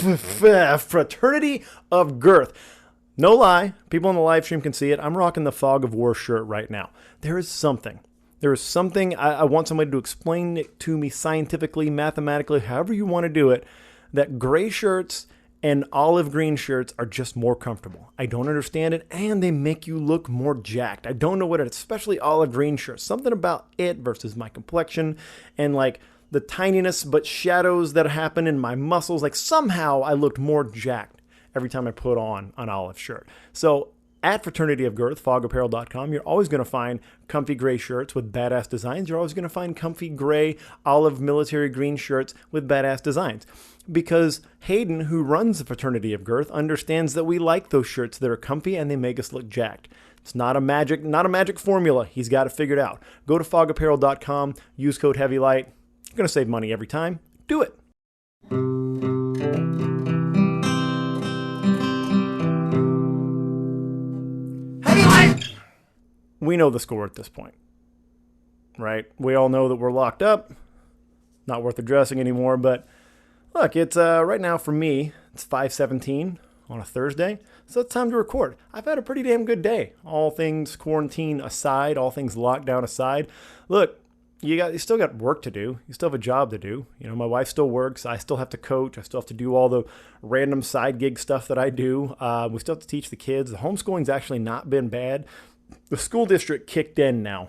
Fraternity of Girth. No lie, people on the live stream can see it. I'm rocking the Fog of War shirt right now. There is something. I want somebody to explain it to me scientifically, mathematically, however you want to do it, that gray shirts and olive green shirts are just more comfortable. I don't understand it, and they make you look more jacked. I don't know what it is, especially olive green shirts. Something about it versus my complexion and like the tininess but shadows that happen in my muscles. Like somehow I looked more jacked every time I put on an olive shirt. So at Fraternity of Girth, fogapparel.com, you're always going to find comfy gray shirts with badass designs. You're always going to find comfy gray, olive, military green shirts with badass designs. Because Hayden, who runs the Fraternity of Girth, understands that we like those shirts that are comfy and they make us look jacked. It's not a magic formula. He's got it figured out. Go to fogapparel.com, use code HEAVYLIGHT. You're going to save money every time. Do it. We know the score at this point, right? We all know that we're locked up. Not worth addressing anymore, but look, it's right now for me, it's 5:17 on a Thursday, so it's time to record. I've had a pretty damn good day. All things quarantine aside, all things lockdown aside. Look, you still got work to do. You still have a job to do. You know, my wife still works. I still have to coach. I still have to do all the random side gig stuff that I do. We still have to teach the kids. The homeschooling's actually not been bad. The school district kicked in now,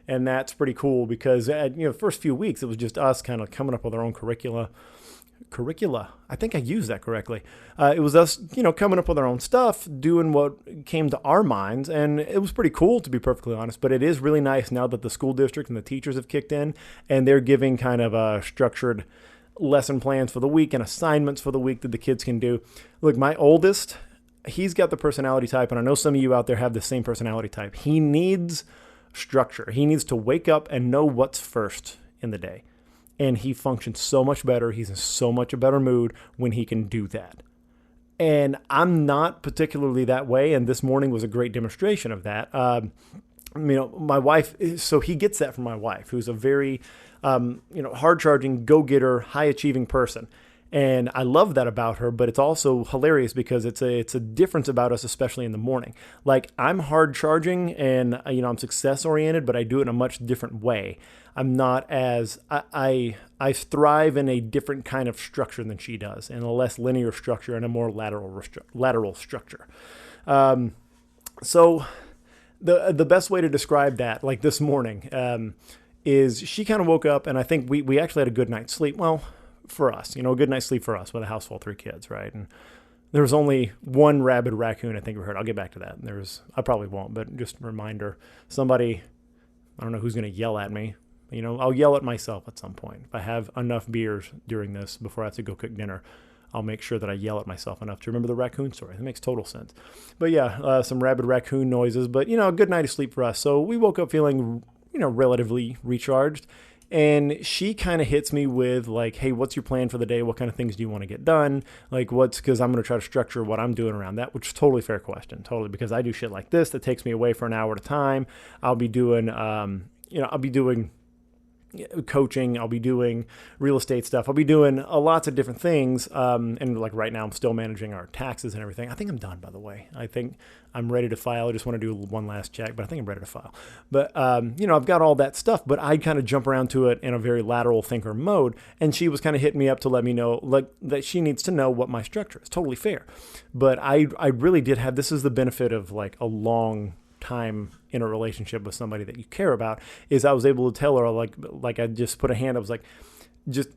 and that's pretty cool because the first few weeks it was just us kind of coming up with our own curricula. I think I used that correctly. It was us, coming up with our own stuff, doing what came to our minds, and it was pretty cool, to be perfectly honest. But it is really nice now that the school district and the teachers have kicked in, and they're giving kind of structured lesson plans for the week and assignments for the week that the kids can do. Look, my oldest, he's got the personality type, and I know some of you out there have the same personality type. He needs structure. He needs to wake up and know what's first in the day. And he functions so much better. He's in so much a better mood when he can do that. And I'm not particularly that way, and this morning was a great demonstration of that. My wife, so he gets that from my wife, who's a very, hard-charging, go-getter, high-achieving person. And I love that about her, but it's also hilarious because it's a difference about us, especially in the morning. Like, I'm hard charging and, I'm success oriented, but I do it in a much different way. I'm not as, I thrive in a different kind of structure than she does, in a less linear structure and a more lateral structure. So the best way to describe that, like this morning, is she kind of woke up, and I think we actually had a good night's sleep. Well, for us, a good night's sleep for us with a house full of 3 kids, right? And there was only one rabid raccoon I think we heard. I'll get back to that. I probably won't, but just a reminder, somebody, I don't know who's going to yell at me. I'll yell at myself at some point. If I have enough beers during this before I have to go cook dinner, I'll make sure that I yell at myself enough to remember the raccoon story. That makes total sense. But yeah, some rabid raccoon noises, but a good night of sleep for us. So we woke up feeling, relatively recharged. And she kind of hits me with like, hey, what's your plan for the day? What kind of things do you want to get done? Like because I'm going to try to structure what I'm doing around that, which is totally fair question. Totally. Because I do shit like this that takes me away for an hour at a time. I'll be doing, coaching. I'll be doing real estate stuff. I'll be doing lots of different things. And like right now I'm still managing our taxes and everything. I think I'm done, by the way. I think I'm ready to file. I just want to do one last check, but I think I'm ready to file. But, I've got all that stuff, but I kind of jump around to it in a very lateral thinker mode. And she was kind of hitting me up to let me know like that she needs to know what my structure is. Totally fair. But I really did have, this is the benefit of like a long time in a relationship with somebody that you care about, is I was able to tell her like I just put a hand, I was like, just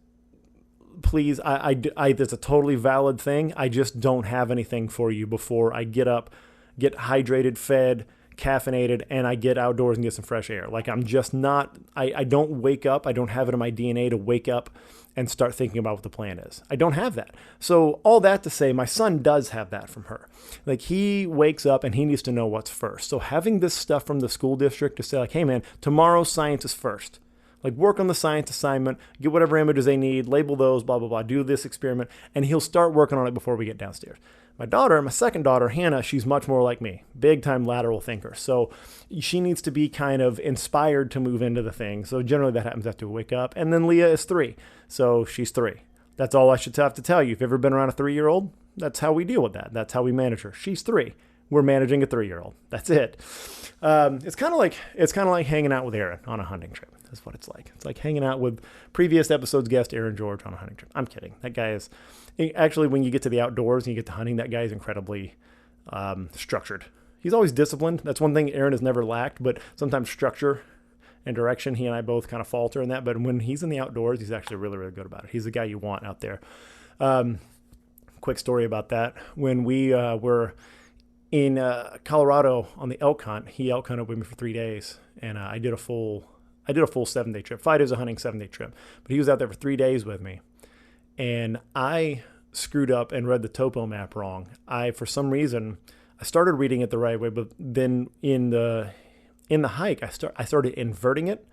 please, I that's a totally valid thing. I just don't have anything for you before I get up, get hydrated, fed, caffeinated, and I get outdoors and get some fresh air. Like I'm just not, I don't wake up. I don't have it in my DNA to wake up and start thinking about what the plan is. I don't have that. So all that to say, my son does have that from her. Like he wakes up and he needs to know what's first. So having this stuff from the school district to say like, hey man, tomorrow science is first. Like work on the science assignment, get whatever images they need, label those, blah, blah, blah, do this experiment, and he'll start working on it before we get downstairs. My second daughter, Hannah, she's much more like me, big time lateral thinker. So she needs to be kind of inspired to move into the thing. So generally that happens after we wake up. And then Leah is 3. So she's 3. That's all I should have to tell you. If you've ever been around a 3-year-old, that's how we deal with that. That's how we manage her. She's 3. We're managing a 3-year-old. That's it. It's kind of like hanging out with Aaron on a hunting trip. That's what it's like. It's like hanging out with previous episodes guest Aaron George on a hunting trip. I'm kidding. That guy is actually, when you get to the outdoors and you get to hunting, that guy is incredibly structured. He's always disciplined. That's one thing Aaron has never lacked, but sometimes structure and direction, he and I both kind of falter in that. But when he's in the outdoors, he's actually really, really good about it. He's the guy you want out there. Quick story about that. When we were in Colorado on the elk hunt, he elk hunted with me for 3 days, and I did a full 7-day trip. 5 days of hunting, 7-day trip. But he was out there for 3 days with me, and I screwed up and read the topo map wrong. For some reason, I started reading it the right way, but then in the hike, I started inverting it,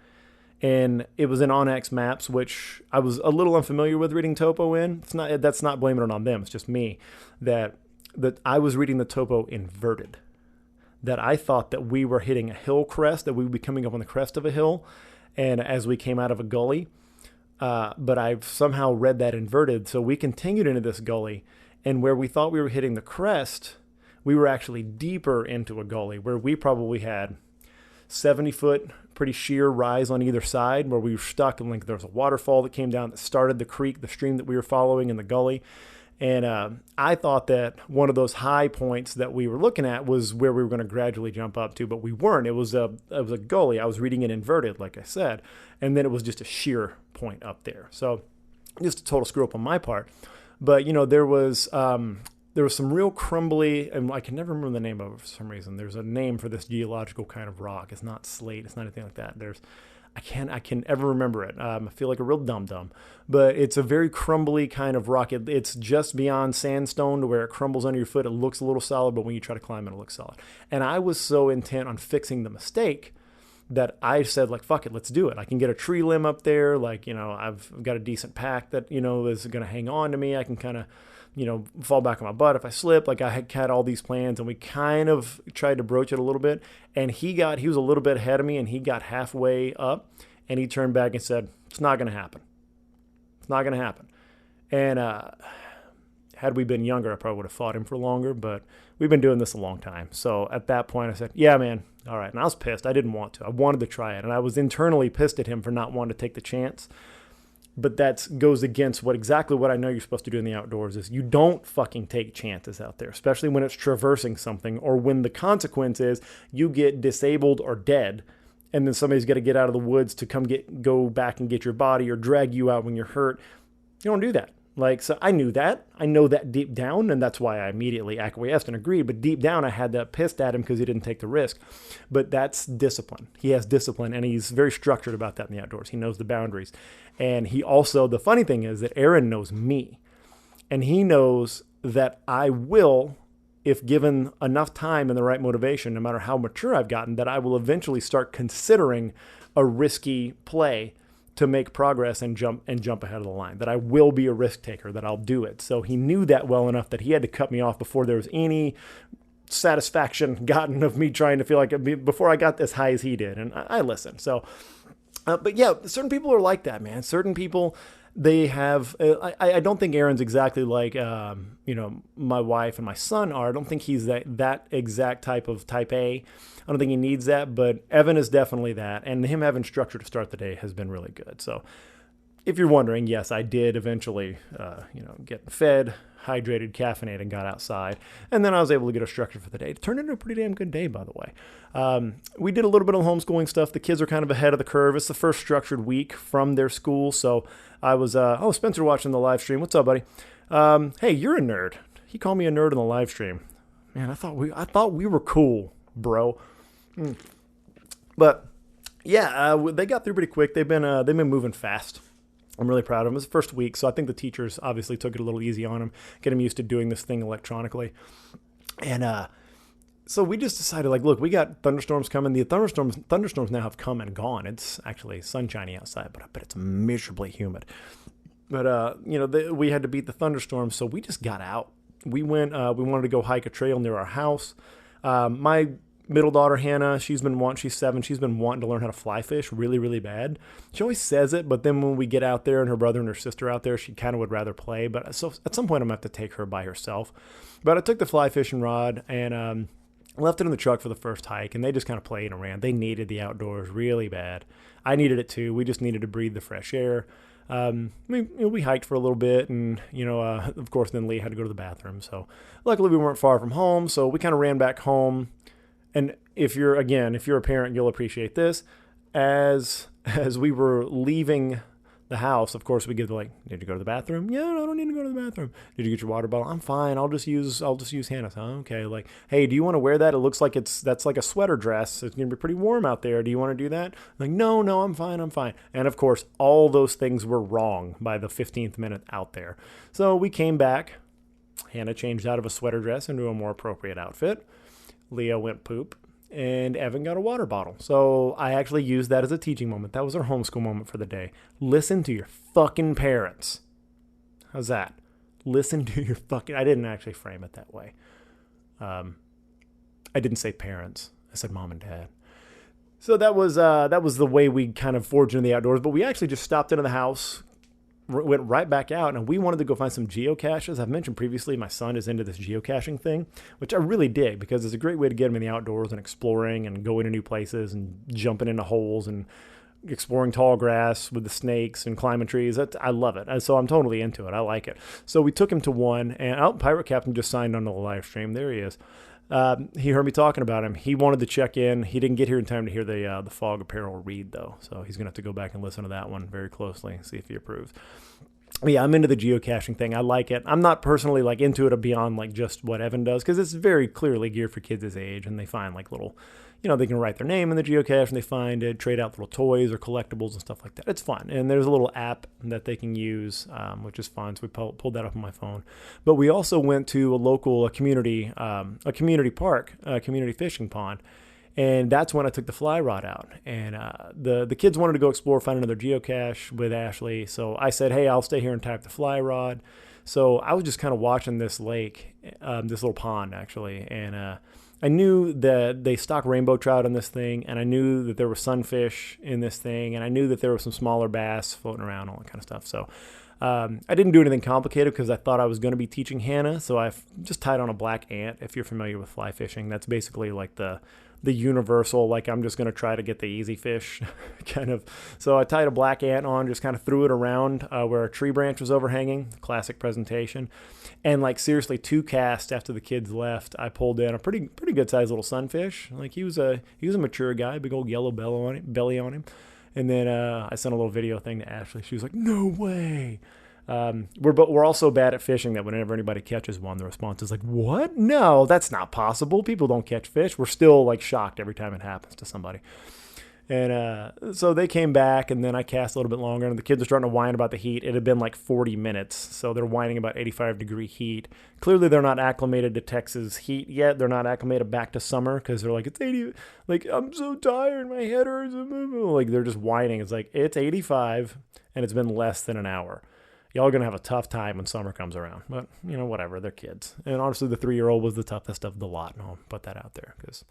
and it was in Onyx Maps, which I was a little unfamiliar with reading topo in. That's not blaming it on them. It's just me that I was reading the topo inverted. That I thought that we were hitting a hill crest, that we would be coming up on the crest of a hill, and as we came out of a gully, but I've somehow read that inverted. So we continued into this gully, and where we thought we were hitting the crest, we were actually deeper into a gully where we probably had 70-foot pretty sheer rise on either side, where we were stuck, and like there was a waterfall that came down that started the creek, the stream that we were following in the gully. And I thought that one of those high points that we were looking at was where we were going to gradually jump up to, but we weren't. It was a gully. I was reading it inverted, like I said, and then it was just a sheer point up there. So just a total screw up on my part. But there was some real crumbly, and I can never remember the name of it for some reason. There's a name for this geological kind of rock. It's not slate. It's not anything like that. I can ever remember it. I feel like a real dum-dum, but it's a very crumbly kind of rock. It's just beyond sandstone to where it crumbles under your foot. It looks a little solid, but when you try to climb it, it looks solid. And I was so intent on fixing the mistake that I said, like, fuck it, let's do it. I can get a tree limb up there. Like, I've got a decent pack that, is going to hang on to me. I can kind of, fall back on my butt if I slip. Like, I had all these plans, and we kind of tried to broach it a little bit. And he was a little bit ahead of me, and he got halfway up, and he turned back and said, it's not going to happen. It's not going to happen. And had we been younger, I probably would have fought him for longer, but we've been doing this a long time. So at that point, I said, yeah, man, all right. And I was pissed. I didn't want to. I wanted to try it, and I was internally pissed at him for not wanting to take the chance. But that goes against exactly what I know you're supposed to do in the outdoors is you don't fucking take chances out there, especially when it's traversing something or when the consequence is you get disabled or dead, and then somebody's got to get out of the woods to go back and get your body or drag you out when you're hurt. You don't do that. So I knew that. I know that deep down, and that's why I immediately acquiesced and agreed. But deep down, I had that pissed at him because he didn't take the risk. But that's discipline. He has discipline, and he's very structured about that in the outdoors. He knows the boundaries. And he also, the funny thing is that Aaron knows me. And he knows that I will, if given enough time and the right motivation, no matter how mature I've gotten, that I will eventually start considering a risky play to make progress and jump ahead of the line, that I will be a risk taker, that I'll do it. So he knew that well enough that he had to cut me off before there was any satisfaction gotten of me trying to feel like before I got as high as he did. And I listened. So, but yeah, certain people are like that, man. Certain people, they have, I don't think Aaron's exactly like, my wife and my son are. I don't think he's that exact type A. I don't think he needs that, but Evan is definitely that. And him having structure to start the day has been really good. So if you're wondering, yes, I did eventually, get fed, hydrated, caffeinated, and got outside. And then I was able to get a structure for the day. It turned into a pretty damn good day, by the way. We did a little bit of homeschooling stuff. The kids are kind of ahead of the curve. It's the first structured week from their school. So I was, Spencer watching the live stream. What's up, buddy? Hey, you're a nerd. He called me a nerd in the live stream. Man, I thought we were cool, bro. But yeah, they got through pretty quick. They've been moving fast. I'm really proud of them. It was the first week, so I think the teachers obviously took it a little easy on them, get them used to doing this thing electronically. And so we just decided, like, look, we got thunderstorms coming. The thunderstorms now have come and gone. It's actually sunshiny outside, but I bet it's miserably humid. But we had to beat the thunderstorms, so we just got out. We went. We wanted to go hike a trail near our house. My middle daughter, Hannah, she's 7. She's been wanting to learn how to fly fish really, really bad. She always says it, but then when we get out there and her brother and her sister out there, she kind of would rather play. But so at some point, I'm going to have to take her by herself. But I took the fly fishing rod and left it in the truck for the first hike, and they just kind of played and ran. They needed the outdoors really bad. I needed it too. We just needed to breathe the fresh air. We hiked for a little bit, and of course, then Lee had to go to the bathroom. So luckily, we weren't far from home, so we kind of ran back home. And if you're a parent, you'll appreciate this. As we were leaving the house, of course, we get did you go to the bathroom? Yeah, no, I don't need to go to the bathroom. Did you get your water bottle? I'm fine. I'll just use Hannah's. Oh, okay. Hey, do you want to wear that? It looks like that's like a sweater dress. It's going to be pretty warm out there. Do you want to do that? No, I'm fine. And of course, all those things were wrong by the 15th minute out there. So we came back. Hannah changed out of a sweater dress into a more appropriate outfit. Leo went poop, and Evan got a water bottle. So I actually used that as a teaching moment. That was our homeschool moment for the day. Listen to your fucking parents. How's that? Listen to your fucking... I didn't actually frame it that way. I didn't say parents. I said mom and dad. So that was the way we kind of forged into the outdoors. But we actually just stopped into the house, went right back out, and we wanted to go find some geocaches. I've mentioned previously my son is into this geocaching thing, which I really dig because it's a great way to get him in the outdoors and exploring and going to new places and jumping into holes and exploring tall grass with the snakes and climbing trees. I love it. So I'm totally into it. I like it. So we took him to one, and Pirate Captain just signed on to the live stream. There he is. He heard me talking about him. He wanted to check in. He didn't get here in time to hear the Fog Apparel read, though. So he's going to have to go back and listen to that one very closely and see if he approves. But yeah, I'm into the geocaching thing. I like it. I'm not personally into it beyond just what Evan does, because it's very clearly geared for kids his age, and they find little, they can write their name in the geocache and they find it, trade out little toys or collectibles and stuff like that. It's fun. And there's a little app that they can use, which is fun. So we pulled that up on my phone. But we also went to a community park, a community fishing pond. And that's when I took the fly rod out. And the kids wanted to go explore, find another geocache with Ashley. So I said, hey, I'll stay here and tie up the fly rod. So I was just kind of watching this lake, this little pond, actually. And I knew that they stock rainbow trout in this thing. And I knew that there were sunfish in this thing. And I knew that there were some smaller bass floating around, all that kind of stuff. So I didn't do anything complicated because I thought I was going to be teaching Hannah. So I just tied on a black ant, if you're familiar with fly fishing. That's basically the universal, I'm just going to try to get the easy fish kind of. So I tied a black ant on, just kind of threw it around where a tree branch was overhanging, classic presentation. And seriously, 2 casts after the kids left, I pulled in a pretty good sized little sunfish. He was a mature guy, big old yellow belly on him. And then I sent a little video thing to Ashley. She was like, no way. We're all so bad at fishing that whenever anybody catches one, the response is what? No, that's not possible. People don't catch fish. We're still shocked every time it happens to somebody. And so they came back, and then I cast a little bit longer, and the kids are starting to whine about the heat. It had been 40 minutes, so they're whining about 85-degree heat. Clearly, they're not acclimated to Texas heat yet. They're not acclimated back to summer because they're it's 80. I'm so tired. My head hurts. They're just whining. It's it's 85, and it's been less than an hour. Y'all are going to have a tough time when summer comes around. But, whatever. They're kids. And honestly, the 3-year-old was the toughest of the lot. And I'll put that out there because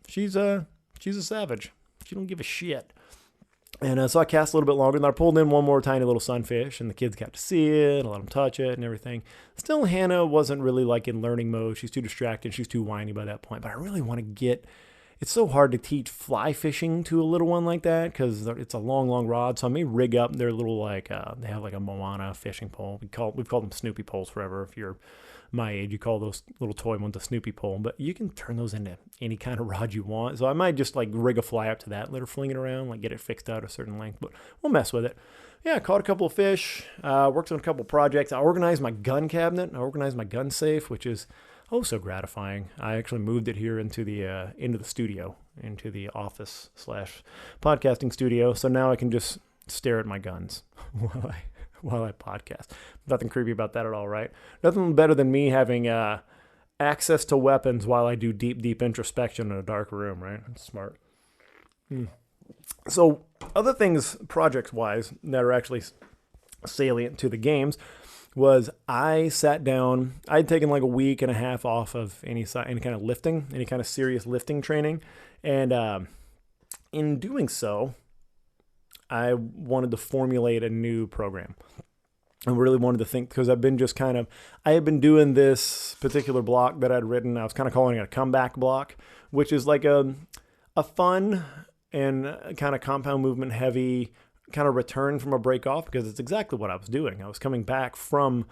she's a savage. She don't give a shit. And so I cast a little bit longer. And I pulled in one more tiny little sunfish. And the kids got to see it. I let them touch it and everything. Still, Hannah wasn't really in learning mode. She's too distracted. She's too whiny by that point. But I really want to get... It's so hard to teach fly fishing to a little one like that because it's a long, long rod. So I may rig up their little they have a Moana fishing pole. We've called them Snoopy poles forever. If you're my age, you call those little toy ones a Snoopy pole. But you can turn those into any kind of rod you want. So I might just rig a fly up to that, let her fling it around, get it fixed out a certain length. But we'll mess with it. Yeah, caught a couple of fish. Worked on a couple of projects. I organized my gun cabinet. I organized my gun safe, which is oh so gratifying. I actually moved it here into the studio, into the office / podcasting studio. So now I can just stare at my guns while I podcast. Nothing creepy about that at all, right? Nothing better than me having access to weapons while I do deep introspection in a dark room, right? That's smart. So other things, projects-wise, that are actually salient to the games was I sat down. I'd taken like a week and a half off of any kind of lifting, any kind of serious lifting training, and in doing so, I wanted to formulate a new program. I really wanted to think, because I had been doing this particular block that I'd written. I was kind of calling it a comeback block, which is like a fun and kind of compound movement heavy kind of return from a break off, because it's exactly what I was doing. I was coming back from,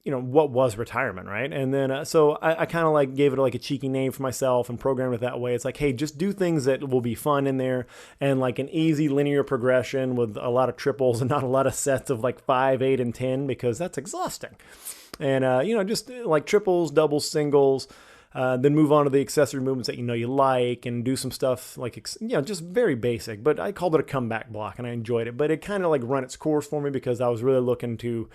what was retirement, right? And then, so I kind of like gave it like a cheeky name for myself and programmed it that way. It's like, hey, just do things that will be fun in there, and like an easy linear progression with a lot of triples and not a lot of sets of like 5, 8, and 10, because that's exhausting. And, just like triples, doubles, singles, then move on to the accessory movements that you like, and do some stuff like, just very basic. But I called it a comeback block, and I enjoyed it. But it kind of like run its course for me, because I was really looking to,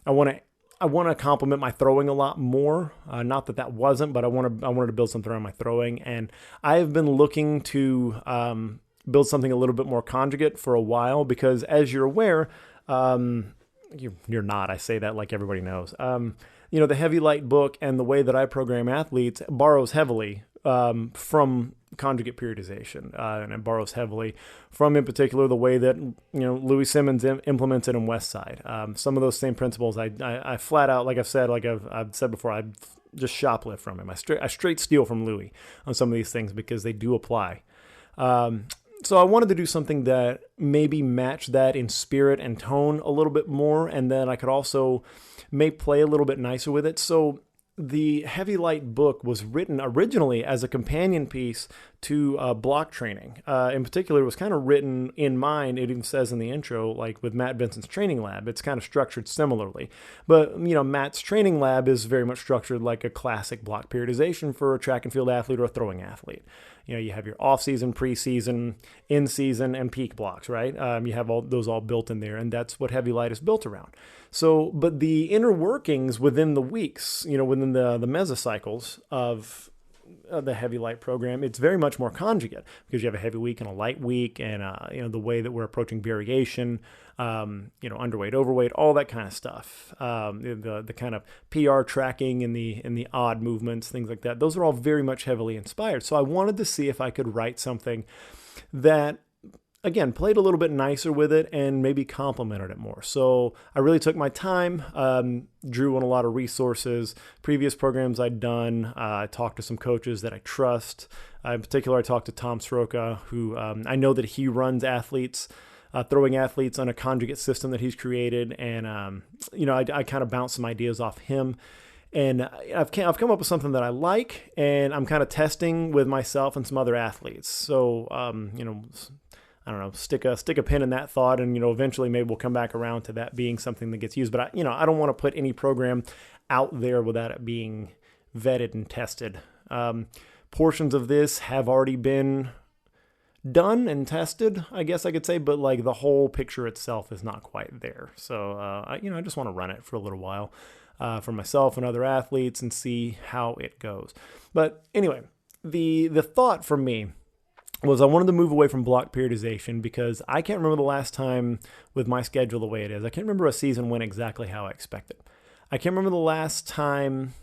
I want to complement my throwing a lot more. Not that wasn't, but I wanted to build something around my throwing. And I have been looking to build something a little bit more conjugate for a while, because as you're aware, you're not, I say that like everybody knows. The Heavy Light book and the way that I program athletes borrows heavily from conjugate periodization, and it borrows heavily from, in particular, the way that Louis Simmons implements it in Westside. Some of those same principles, I flat out, like I've said before, I just shoplift from him. I straight steal from Louis on some of these things, because they do apply. So I wanted to do something that maybe matched that in spirit and tone a little bit more, and then I could also play a little bit nicer with it. So the Heavy Light book was written originally as a companion piece to block training. In particular, it was kind of written in mind. It even says in the intro, like with Matt Vincent's training lab, it's kind of structured similarly. But, Matt's training lab is very much structured like a classic block periodization for a track and field athlete or a throwing athlete. You have your off-season, preseason, in-season, and peak blocks, right? You have all those all built in there, and that's what Heavy Light is built around. So, but the inner workings within the weeks, within the mesocycles of the Heavy Light program, it's very much more conjugate, because you have a heavy week and a light week, and the way that we're approaching variation, underweight, overweight, all that kind of stuff. The kind of PR tracking and the odd movements, things like that. Those are all very much heavily inspired. So I wanted to see if I could write something that, again, played a little bit nicer with it and maybe complemented it more. So I really took my time, drew on a lot of resources, previous programs I'd done. I talked to some coaches that I trust. In particular, I talked to Tom Sroka, who I know that he runs throwing athletes on a conjugate system that he's created. And, I kind of bounced some ideas off him. And I've come up with something that I like, and I'm kind of testing with myself and some other athletes. So, I don't know, stick a pin in that thought, and, eventually maybe we'll come back around to that being something that gets used. But I don't want to put any program out there without it being vetted and tested. Portions of this have already been done and tested, I guess I could say, but like the whole picture itself is not quite there. So, I just want to run it for a little while for myself and other athletes and see how it goes. But anyway, the thought for me was I wanted to move away from block periodization, because I can't remember the last time with my schedule the way it is. I can't remember a season went exactly how I expected. I can't remember the last time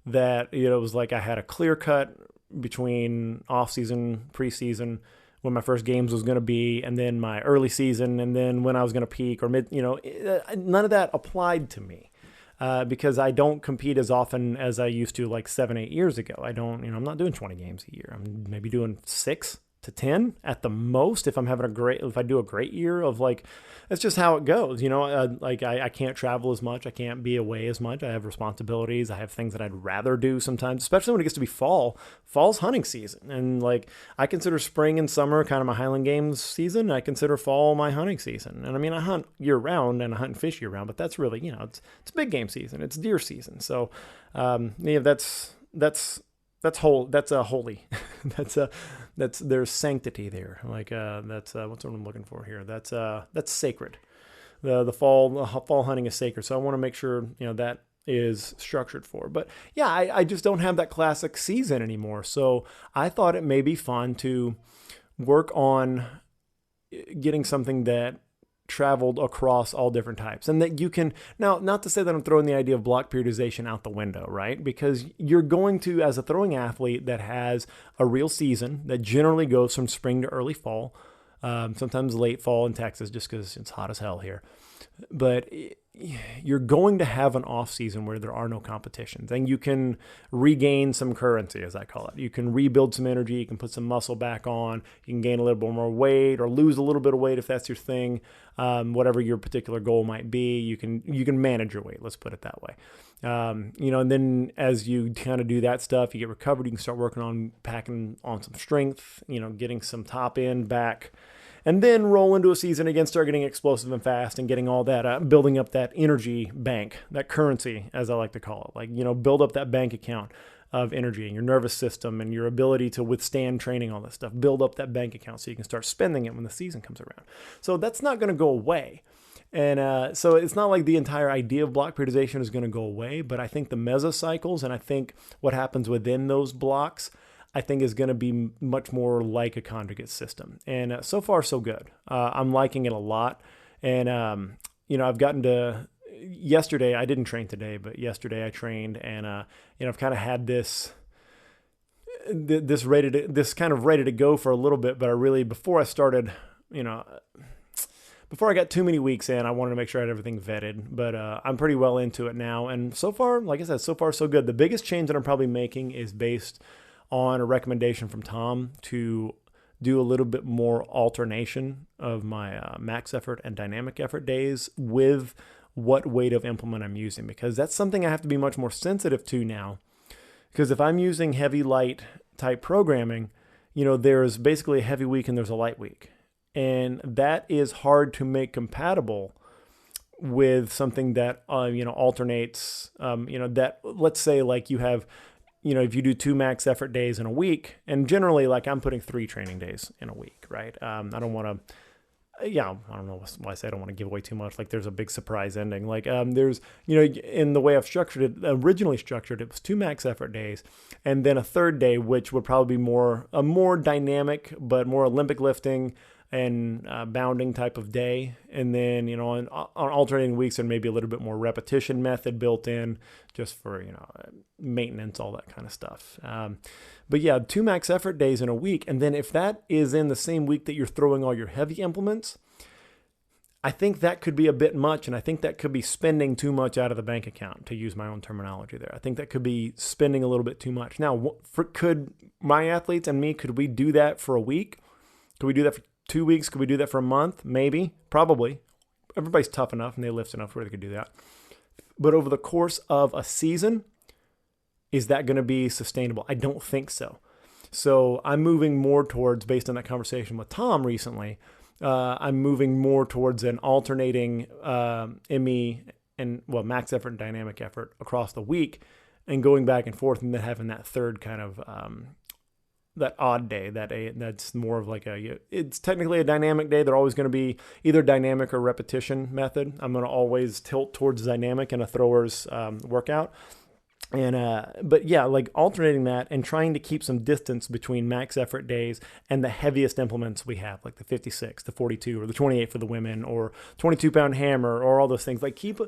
that it was like I had a clear cut between off-season, preseason, when my first games was going to be, and then my early season, and then when I was going to peak or mid. None of that applied to me. Because I don't compete as often as I used to like 7-8 years ago. I'm not doing 20 games a year. I'm maybe doing 6 to 10 at the most if I do a great year of like, that's just how it goes. I can't travel as much. I can't be away as much. I have responsibilities. I have things that I'd rather do sometimes, especially when it gets to be fall. Fall's hunting season. And like, I consider spring and summer kind of my Highland Games season. I consider fall my hunting season. And I mean, I hunt year round and I hunt and fish year round, but that's really, it's big game season. It's deer season. So, that's holy. There's sanctity there. Like, what's what I'm looking for here. That's sacred. The fall hunting is sacred. So I want to make sure, that is structured for. But yeah, I just don't have that classic season anymore. So I thought it may be fun to work on getting something that traveled across all different types. And that you can, now, not to say that I'm throwing the idea of block periodization out the window, right? Because you're going to, as a throwing athlete that has a real season that generally goes from spring to early fall, sometimes late fall in Texas, just because it's hot as hell here. But you're going to have an off season where there are no competitions, and you can regain some currency, as I call it. You can rebuild some energy. You can put some muscle back on. You can gain a little bit more weight or lose a little bit of weight if that's your thing. Whatever your particular goal might be, you can manage your weight. Let's put it that way. And then as you kind of do that stuff, you get recovered. You can start working on packing on some strength. Getting some top end back. And then roll into a season again, start getting explosive and fast and getting all that, building up that energy bank, that currency, as I like to call it. Build up that bank account of energy and your nervous system and your ability to withstand training, all that stuff. Build up that bank account so you can start spending it when the season comes around. So that's not going to go away. And so it's not like the entire idea of block periodization is going to go away, but I think the mesocycles and I think what happens within those blocks I think is going to be much more like a conjugate system. And so far, so good. I'm liking it a lot. And, I've gotten to, yesterday, I didn't train today, but yesterday I trained and, I've kind of had this kind of ready to go for a little bit, but before I started, before I got too many weeks in, I wanted to make sure I had everything vetted, but I'm pretty well into it now. And so far, like I said, so far, so good. The biggest change that I'm probably making is based on a recommendation from Tom to do a little bit more alternation of my max effort and dynamic effort days with what weight of implement I'm using, because that's something I have to be much more sensitive to now. Because if I'm using heavy light type programming, there's basically a heavy week and there's a light week. And that is hard to make compatible with something that, alternates, that let's say like you have, if you do 2 max effort days in a week, and generally like I'm putting 3 training days in a week, right? I don't know why I say I don't want to give away too much. Like there's a big surprise ending. Like there's, in the way I've originally structured it was 2 max effort days, and then a third day, which would probably be a more dynamic, but more Olympic lifting and bounding type of day. And then, on alternating weeks, there may be a little bit more repetition method built in just for, maintenance, all that kind of stuff. But yeah, 2 max effort days in a week. And then if that is in the same week that you're throwing all your heavy implements, I think that could be a bit much. And I think that could be spending too much out of the bank account, to use my own terminology there. I think that could be spending a little bit too much. Now, could my athletes and me, could we do that for a week? Could we do that for 2 weeks? Could we do that for a month? Maybe, probably. Everybody's tough enough and they lift enough where they could do that. But over the course of a season, is that going to be sustainable? I don't think so. So I'm moving more towards, based on that conversation with Tom recently, I'm moving more towards an alternating ME and max effort and dynamic effort across the week, and going back and forth, and then having that third kind of that odd day, that's more of like it's technically a dynamic day. They're always going to be either dynamic or repetition method. I'm going to always tilt towards dynamic in a thrower's workout. And, but yeah, like alternating that and trying to keep some distance between max effort days and the heaviest implements we have, like the 56, the 42, or the 28 for the women, or 22-pound hammer, or all those things. Like keep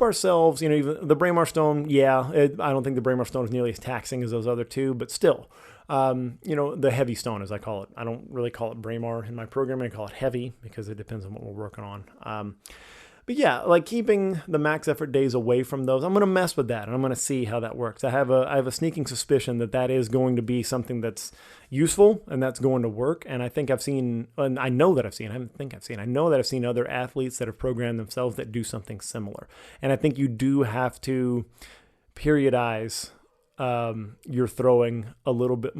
ourselves, even the Braemar stone. Yeah, I don't think the Braemar stone is nearly as taxing as those other two, but still, the heavy stone, as I call it. I don't really call it Braemar in my programming. I call it heavy because it depends on what we're working on. But yeah, like keeping the max effort days away from those, I'm going to mess with that and I'm going to see how that works. I have a sneaking suspicion that is going to be something that's useful and that's going to work. And I think I know that I've seen other athletes that have programmed themselves that do something similar. And I think you do have to periodize your throwing a little bit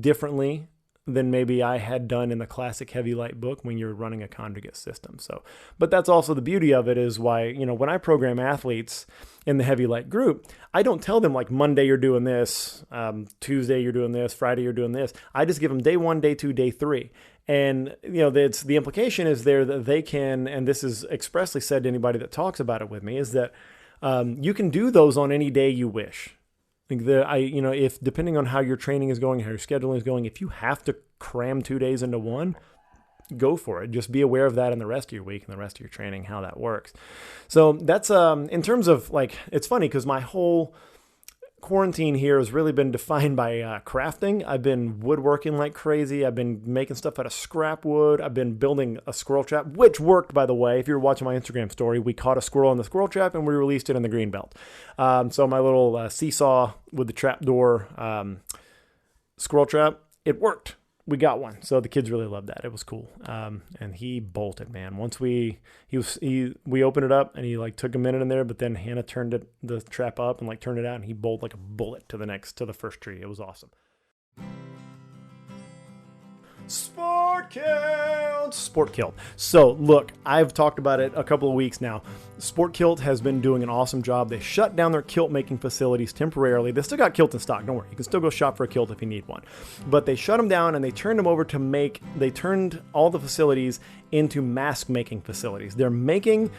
differently than maybe I had done in the classic heavy light book when you're running a conjugate system. So, but that's also the beauty of it, is why, when I program athletes in the heavy light group, I don't tell them like Monday you're doing this, Tuesday you're doing this, Friday you're doing this. I just give them day 1, day 2, day 3. And, the implication is there that they can, and this is expressly said to anybody that talks about it with me, is that you can do those on any day you wish. If depending on how your training is going, how your scheduling is going, if you have to cram 2 days into one, go for it. Just be aware of that in the rest of your week and the rest of your training, how that works. So that's in terms of like, it's funny because my whole quarantine here has really been defined by crafting. I've been woodworking like crazy. I've been making stuff out of scrap wood. I've been building a squirrel trap, which worked, by the way. If you're watching my Instagram story, we caught a squirrel in the squirrel trap and we released it in the green belt. So my little seesaw with the trapdoor squirrel trap, it worked. We got one. So the kids really loved that. It was cool. And he bolted, man. Once we opened it up and he like took a minute in there, but then Hannah turned the trap up and like turned it out and he bolted like a bullet to the first tree. It was awesome. Sport Kilt. So look, I've talked about it a couple of weeks now. Sport Kilt has been doing an awesome job. They shut down their kilt making facilities temporarily. They still got kilts in stock. Don't worry. You can still go shop for a kilt if you need one. But they shut them down and they turned them over they turned all the facilities into mask making facilities. They're making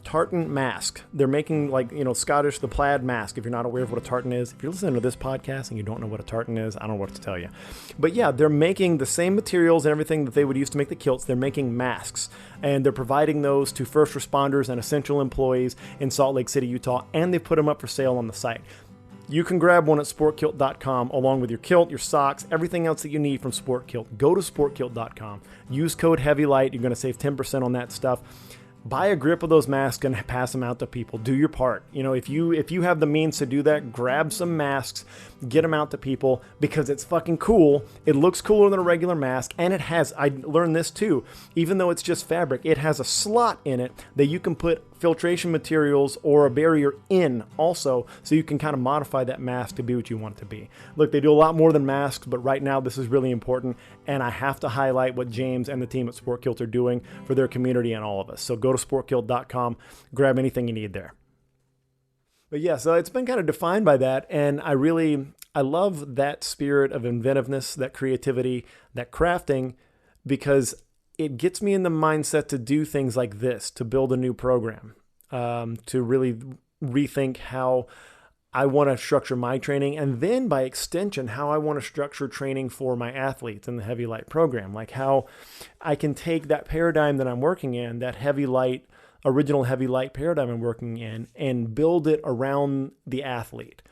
tartan mask. They're making Scottish, the plaid mask. If you're not aware of what a tartan is, if you're listening to this podcast and you don't know what a tartan is, I don't know what to tell you. But yeah, they're making the same materials and everything that they would use to make the kilts. They're making masks and they're providing those to first responders and essential employees in Salt Lake City, Utah, and they put them up for sale on the site. You can grab one at sportkilt.com along with your kilt, your socks, everything else that you need from Sport Kilt. Go to sportkilt.com. Use code HEAVYLIGHT. You're going to save 10% on that stuff. Buy a grip of those masks and pass them out to people. Do your part. If you have the means to do that, grab some masks, get them out to people because it's fucking cool. It looks cooler than a regular mask, and it has, I learned this too, even though it's just fabric, it has a slot in it that you can put filtration materials or a barrier in also, so you can kind of modify that mask to be what you want it to be. Look, they do a lot more than masks, but right now this is really important, and I have to highlight what James and the team at Sport Kilt are doing for their community and all of us. So go to sportkilt.com, grab anything you need there. But yeah, so it's been kind of defined by that, and I love that spirit of inventiveness, that creativity, that crafting, because it gets me in the mindset to do things like this, to build a new program, to really rethink how I want to structure my training, and then by extension, how I want to structure training for my athletes in the heavy light program, like how I can take that paradigm that I'm working in, that original heavy light paradigm I'm working in, and build it around the athlete.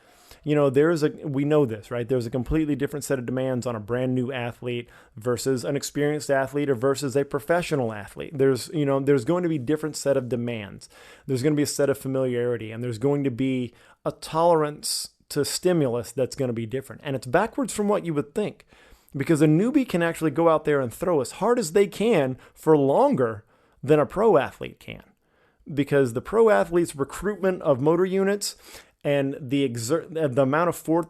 We know this, right? There's a completely different set of demands on a brand new athlete versus an experienced athlete or versus a professional athlete. There's going to be different set of demands. There's going to be a set of familiarity, and there's going to be a tolerance to stimulus that's going to be different. And it's backwards from what you would think, because a newbie can actually go out there and throw as hard as they can for longer than a pro athlete can, because the pro athlete's recruitment of motor units and the amount of force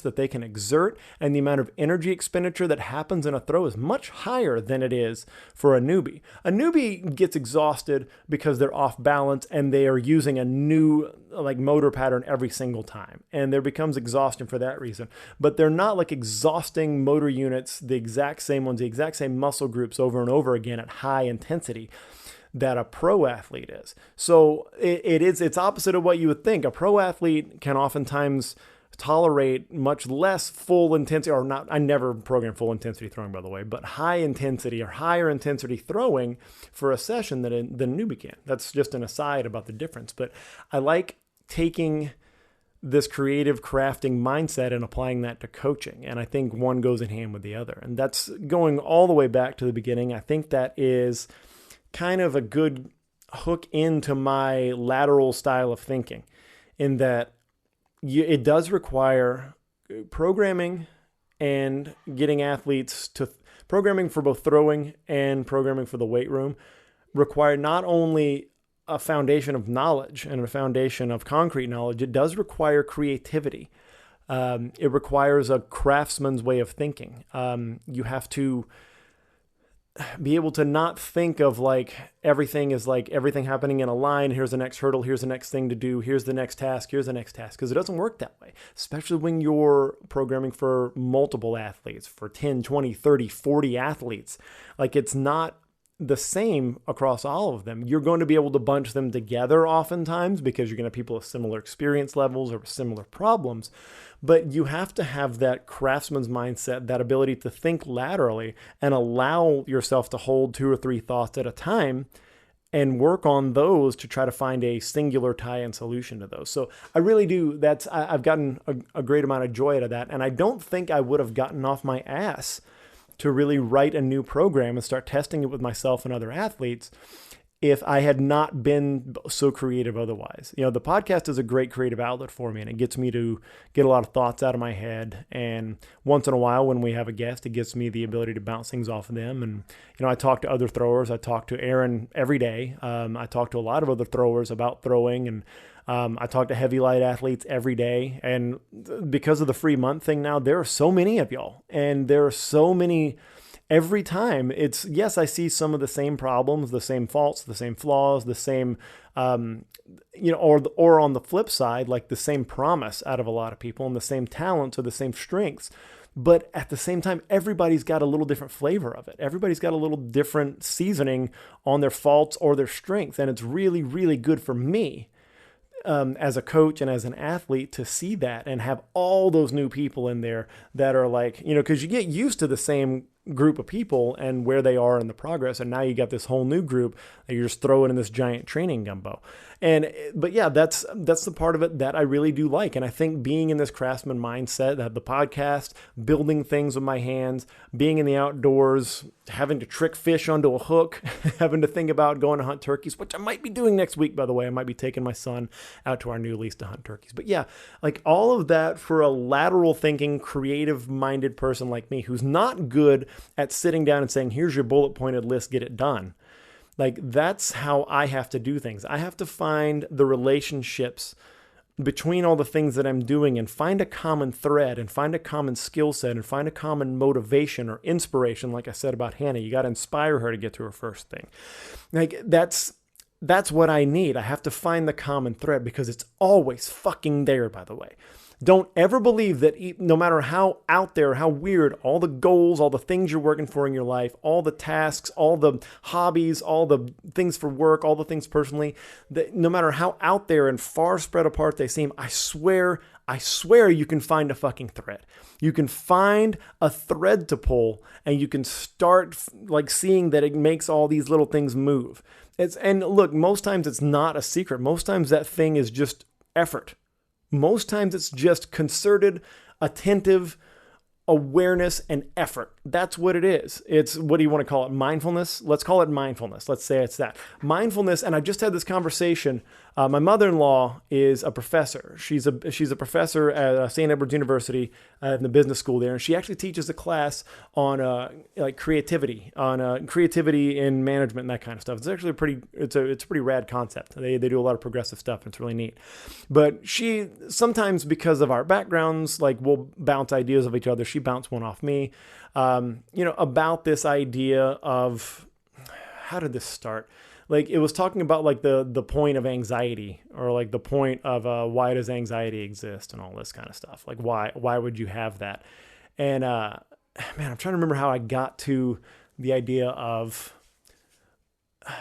that they can exert and the amount of energy expenditure that happens in a throw is much higher than it is for a newbie. A newbie gets exhausted because they're off balance and they are using a new motor pattern every single time, and there becomes exhaustion for that reason. But they're not exhausting motor units, the exact same ones, the exact same muscle groups over and over again at high intensity that a pro athlete is. So it's opposite of what you would think. A pro athlete can oftentimes tolerate much less full intensity, or not. I never program full intensity throwing, by the way, but high intensity or higher intensity throwing for a session than a newbie can. That's just an aside about the difference. But I like taking this creative crafting mindset and applying that to coaching. And I think one goes in hand with the other. And that's going all the way back to the beginning. I think that is kind of a good hook into my lateral style of thinking, in that it does require programming and getting athletes to programming for both throwing and programming for the weight room require not only a foundation of knowledge and a foundation of concrete knowledge, it does require creativity. It requires a craftsman's way of thinking. You have to be able to not think of everything is everything happening in a line. Here's the next hurdle. Here's the next thing to do. Here's the next task. Here's the next task. Because it doesn't work that way, especially when you're programming for multiple athletes, for 10, 20, 30, 40 athletes. It's not the same across all of them. You're going to be able to bunch them together oftentimes because you're going to have people with similar experience levels or similar problems. But you have to have that craftsman's mindset, that ability to think laterally and allow yourself to hold 2 or 3 thoughts at a time and work on those to try to find a singular tie-in solution to those. So I really do. I've gotten a great amount of joy out of that. And I don't think I would have gotten off my ass to really write a new program and start testing it with myself and other athletes if I had not been so creative otherwise. You know, the podcast is a great creative outlet for me, and it gets me to get a lot of thoughts out of my head. And once in a while, when we have a guest, it gives me the ability to bounce things off of them. And, you know, I talk to other throwers. I talk to Aaron every day. I talk to a lot of other throwers about throwing, and I talk to heavy light athletes every day. And because of the free month thing now, there are so many of y'all, and there are so many. Every time it's, yes, I see some of the same problems, the same faults, the same flaws, the same, or on the flip side, like the same promise out of a lot of people and the same talents or the same strengths. But at the same time, everybody's got a little different flavor of it. Everybody's got a little different seasoning on their faults or their strengths. And it's really, really good for me as a coach and as an athlete to see that and have all those new people in there that are like, you know, because you get used to the same group of people and where they are in the progress. And now you got this whole new group that you're just throwing in this giant training gumbo. But yeah, that's the part of it that I really do like. And I think being in this craftsman mindset, that the podcast, building things with my hands, being in the outdoors, having to trick fish onto a hook, having to think about going to hunt turkeys, which I might be doing next week, by the way. I might be taking my son out to our new lease to hunt turkeys. But yeah, like all of that for a lateral thinking, creative minded person like me, who's not good at sitting down and saying, here's your bullet pointed list, get it done. Like that's how I have to do things. I have to find the relationships between all the things that I'm doing and find a common thread and find a common skill set and find a common motivation or inspiration. Like I said about Hannah, you got to inspire her to get to her first thing. Like that's what I need. I have to find the common thread because it's always fucking there, by the way. Don't ever believe that no matter how out there, how weird, all the goals, all the things you're working for in your life, all the tasks, all the hobbies, all the things for work, all the things personally, that no matter how out there and far spread apart they seem, I swear you can find a fucking thread. You can find a thread to pull and you can start like seeing that it makes all these little things move. And look, most times it's not a secret. Most times that thing is just effort. Most times it's just concerted, attentive awareness and effort. That's what it is. It's, what do you want to call it? Mindfulness? Let's call it mindfulness. Let's say it's that. Mindfulness, and I just had this conversation. My mother-in-law is a professor. She's a professor at St. Edward's University in the business school there, and she actually teaches a class on like creativity, on creativity in management and that kind of stuff. It's actually it's a pretty rad concept. They do a lot of progressive stuff, and it's really neat. But she sometimes, because of our backgrounds, like we'll bounce ideas of each other. She bounced one off me, about this idea of, how did this start? Like it was talking about like the point of anxiety, or like the point of why does anxiety exist and all this kind of stuff. Like why would you have that? And man, I'm trying to remember how I got to the idea of,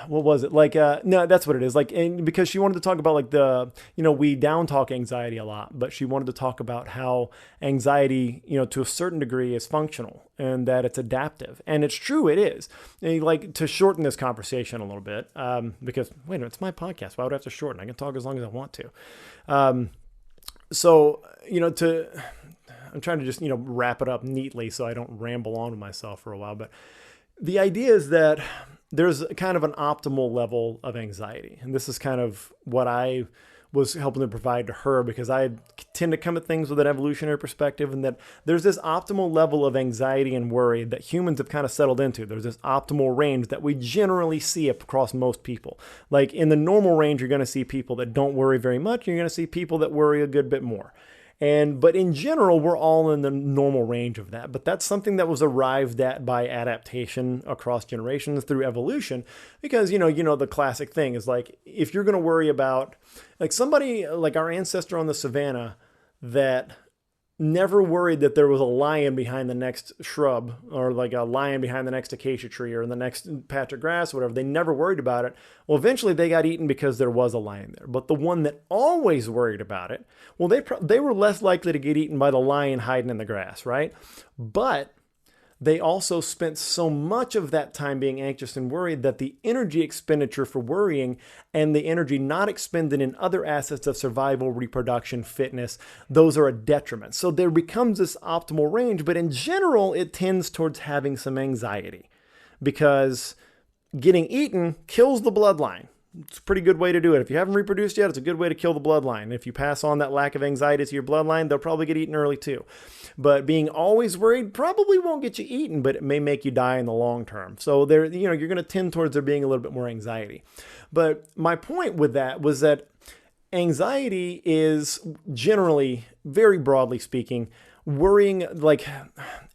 what was it? Like, no, that's what it is. Like, and because she wanted to talk about like we down talk anxiety a lot, but she wanted to talk about how anxiety, to a certain degree is functional and that it's adaptive. And it's true, it is. And like, to shorten this conversation a little bit, because wait a minute, it's my podcast. Why would I have to shorten? I can talk as long as I want to. I'm trying to just, wrap it up neatly so I don't ramble on with myself for a while. But the idea is that there's kind of an optimal level of anxiety. And this is kind of what I was helping to provide to her, because I tend to come at things with an evolutionary perspective, and that there's this optimal level of anxiety and worry that humans have kind of settled into. There's this optimal range that we generally see across most people. Like in the normal range, you're going to see people that don't worry very much. And you're going to see people that worry a good bit more. But in general, we're all in the normal range of that. But that's something that was arrived at by adaptation across generations through evolution. Because, the classic thing is like, if you're going to worry about like somebody like our ancestor on the savannah that never worried that there was a lion behind the next shrub or like a lion behind the next acacia tree or in the next patch of grass, or whatever. They never worried about it. Well, eventually they got eaten because there was a lion there. But the one that always worried about it, well, they were less likely to get eaten by the lion hiding in the grass, right? But they also spent so much of that time being anxious and worried that the energy expenditure for worrying and the energy not expended in other assets of survival, reproduction, fitness, those are a detriment. So there becomes this optimal range, but in general, it tends towards having some anxiety because getting eaten kills the bloodline. It's a pretty good way to do it. If you haven't reproduced yet, it's a good way to kill the bloodline. If you pass on that lack of anxiety to your bloodline, they'll probably get eaten early too. But being always worried probably won't get you eaten, but it may make you die in the long term. So there, you're going to tend towards there being a little bit more anxiety. But my point with that was that anxiety is generally, very broadly speaking, worrying, like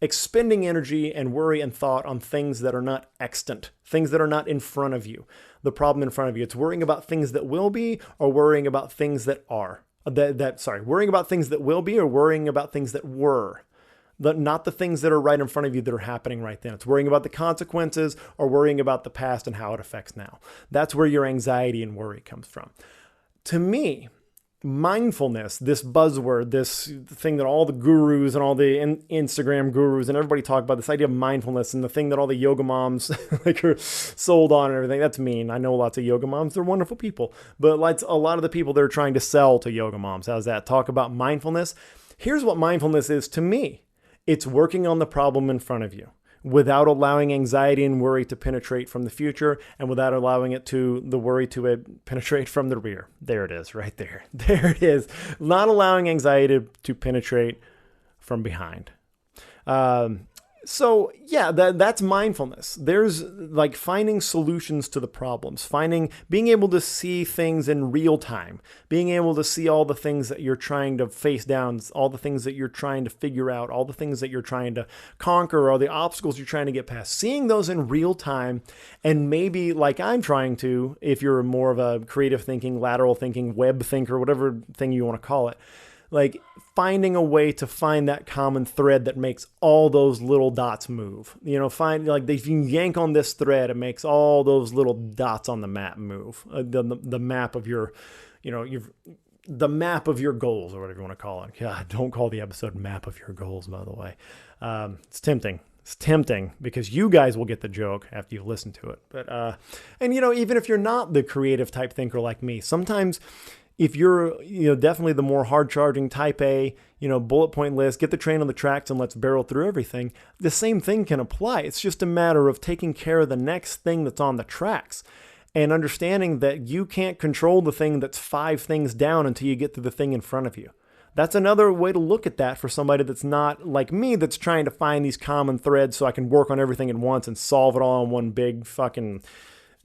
expending energy and worry and thought on things that are not extant, things that are not in front of you. The problem in front of you. It's worrying about things that will be or worrying about things that are. Worrying about things that will be or worrying about things that were. Not the things that are right in front of you that are happening right then. It's worrying about the consequences or worrying about the past and how it affects now. That's where your anxiety and worry comes from. To me, mindfulness, this buzzword, this thing that all the gurus and all the Instagram gurus and everybody talk about, this idea of mindfulness and the thing that all the yoga moms like are sold on and everything. That's mean. I know lots of yoga moms. They're wonderful people. But like a lot of the people they're trying to sell to yoga moms, how's that? Talk about mindfulness. Here's what mindfulness is to me. It's working on the problem in front of you without allowing anxiety and worry to penetrate from the future and without allowing the worry to penetrate from the rear. There it is, right there. There it is. Not allowing anxiety to penetrate from behind. So yeah, that's mindfulness. There's like finding solutions to the problems, being able to see things in real time, being able to see all the things that you're trying to face down, all the things that you're trying to figure out, all the things that you're trying to conquer, or the obstacles you're trying to get past, seeing those in real time. And maybe like I'm trying to, if you're more of a creative thinking, lateral thinking, web thinker, whatever thing you want to call it, like finding a way to find that common thread that makes all those little dots move. Find like if you yank on this thread, it makes all those little dots on the map move. The map of your, the map of your goals or whatever you want to call it. God, don't call the episode "Map of Your Goals," by the way. It's tempting. It's tempting because you guys will get the joke after you listen to it. But even if you're not the creative type thinker like me, sometimes. If you're, definitely the more hard-charging type A, bullet point list, get the train on the tracks and let's barrel through everything, the same thing can apply. It's just a matter of taking care of the next thing that's on the tracks and understanding that you can't control the thing that's 5 things down until you get to the thing in front of you. That's another way to look at that for somebody that's not like me, that's trying to find these common threads so I can work on everything at once and solve it all in one big fucking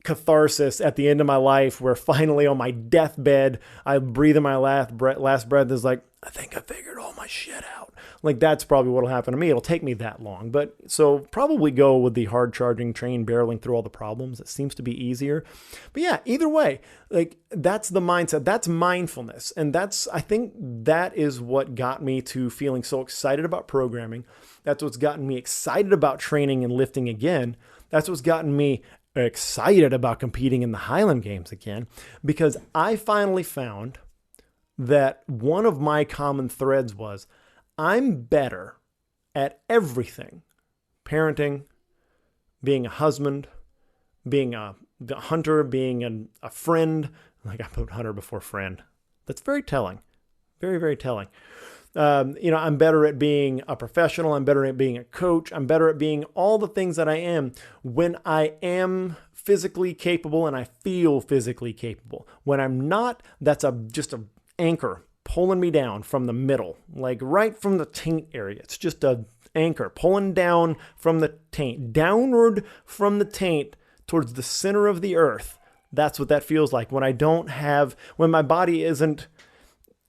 catharsis at the end of my life, where finally on my deathbed I breathe in my last breath is like, I think I figured all my shit out. Like that's probably what'll happen to me. It'll take me that long, but so probably go with the hard charging train barreling through all the problems. It seems to be easier. But yeah, either way, like that's the mindset. That's mindfulness, and I think that is what got me to feeling so excited about programming. That's what's gotten me excited about training and lifting again. That's what's gotten me excited about competing in the Highland Games again, because I finally found that one of my common threads was I'm better at everything. Parenting, being a husband, being a hunter, being a friend. Like I put hunter before friend. That's very telling. Very, very telling. I'm better at being a professional. I'm better at being a coach. I'm better at being all the things that I am when I am physically capable and I feel physically capable. When I'm not, that's just an anchor pulling me down from the middle, like right from the taint area. It's just an anchor pulling down from the taint, downward from the taint towards the center of the earth. That's what that feels like when when my body isn't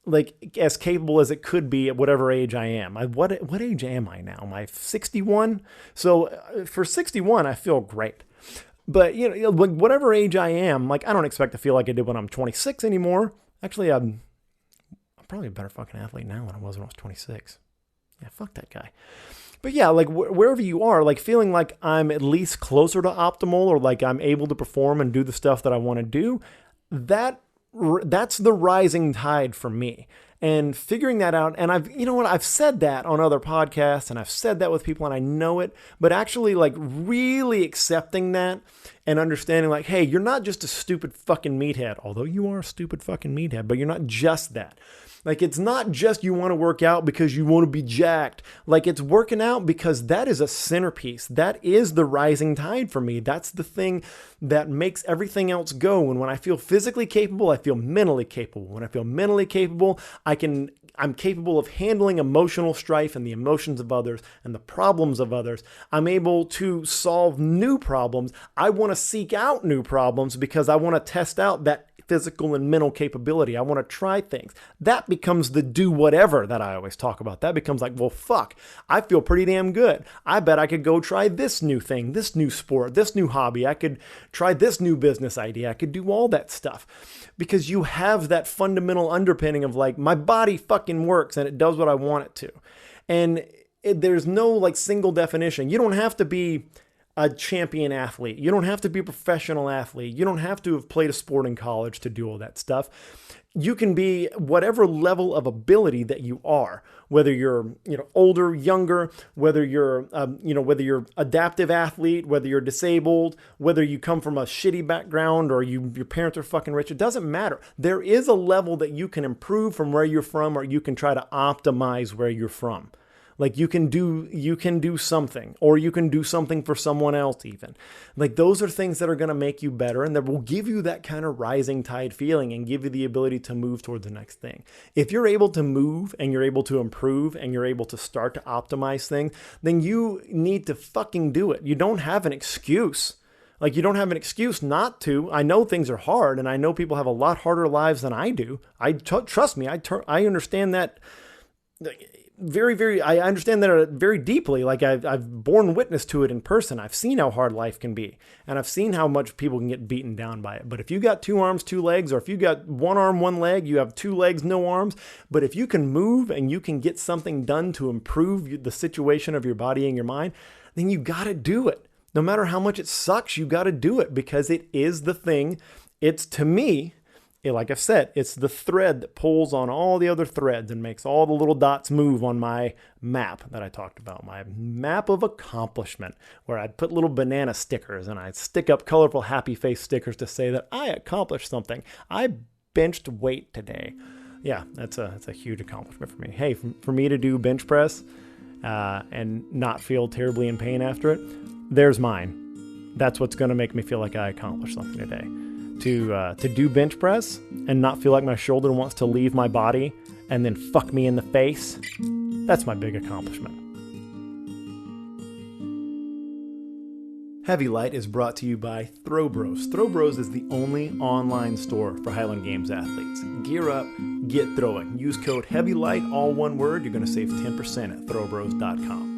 like as capable as it could be at whatever age I am. What age am I now? Am I 61? So for 61, I feel great. But whatever age I am, like I don't expect to feel like I did when I'm 26 anymore. Actually, I'm probably a better fucking athlete now than I was when I was 26. Yeah, fuck that guy. But yeah, like wherever you are, like feeling like I'm at least closer to optimal, or like I'm able to perform and do the stuff that I want to do, that's the rising tide for me. And figuring that out, and I've said that on other podcasts, and I've said that with people, and I know it, but actually like really accepting that and understanding like, hey, you're not just a stupid fucking meathead, although you are a stupid fucking meathead, but you're not just that. Like, it's not just you want to work out because you want to be jacked. Like, it's working out because that is a centerpiece. That is the rising tide for me. That's the thing that makes everything else go. And when I feel physically capable, I feel mentally capable. When I feel mentally capable, I'm capable of handling emotional strife and the emotions of others and the problems of others. I'm able to solve new problems. I want to seek out new problems because I want to test out that physical and mental capability. I want to try things. That becomes the do whatever that I always talk about. That becomes like, well, fuck, I feel pretty damn good. I bet I could go try this new thing, this new sport, this new hobby. I could try this new business idea. I could do all that stuff because you have that fundamental underpinning of like, my body fucking works and it does what I want it to. And there's no like single definition. You don't have to be a champion athlete. You don't have to be a professional athlete. You don't have to have played a sport in college to do all that stuff. You can be whatever level of ability that you are, whether you're, older, younger, whether you're, whether you're adaptive athlete, whether you're disabled, whether you come from a shitty background or your parents are fucking rich. It doesn't matter. There is a level that you can improve from where you're from, or you can try to optimize where you're from. Like you can do something, or you can do something for someone else even. Like those are things that are going to make you better and that will give you that kind of rising tide feeling and give you the ability to move towards the next thing. If you're able to move and you're able to improve and you're able to start to optimize things, then you need to fucking do it. You don't have an excuse. Like you don't have an excuse not to. I know things are hard and I know people have a lot harder lives than I do. Trust me, I understand that I understand that very deeply. Like I've borne witness to it in person. I've seen how hard life can be, and I've seen how much people can get beaten down by it. But if you got 2 arms, 2 legs, or if you got 1 arm, 1 leg, you have 2 legs, no arms. But if you can move and you can get something done to improve the situation of your body and your mind, then you got to do it. No matter how much it sucks, you got to do it because it is the thing. It's, to me, like I've said, it's the thread that pulls on all the other threads and makes all the little dots move on my map that I talked about, my map of accomplishment, where I'd put little banana stickers and I'd stick up colorful happy face stickers to say that I accomplished something. I benched weight today. Yeah, that's a huge accomplishment for me. Hey, for me to do bench press and not feel terribly in pain after it, there's mine. That's what's going to make me feel like I accomplished something today. To do bench press and not feel like my shoulder wants to leave my body and then fuck me in the face, that's my big accomplishment. Heavy Light is brought to you by Throw Bros. Throw Bros is the only online store for Highland Games athletes. Gear up, get throwing. Use code HEAVYLIGHT, all one word. You're going to save 10% at throwbros.com.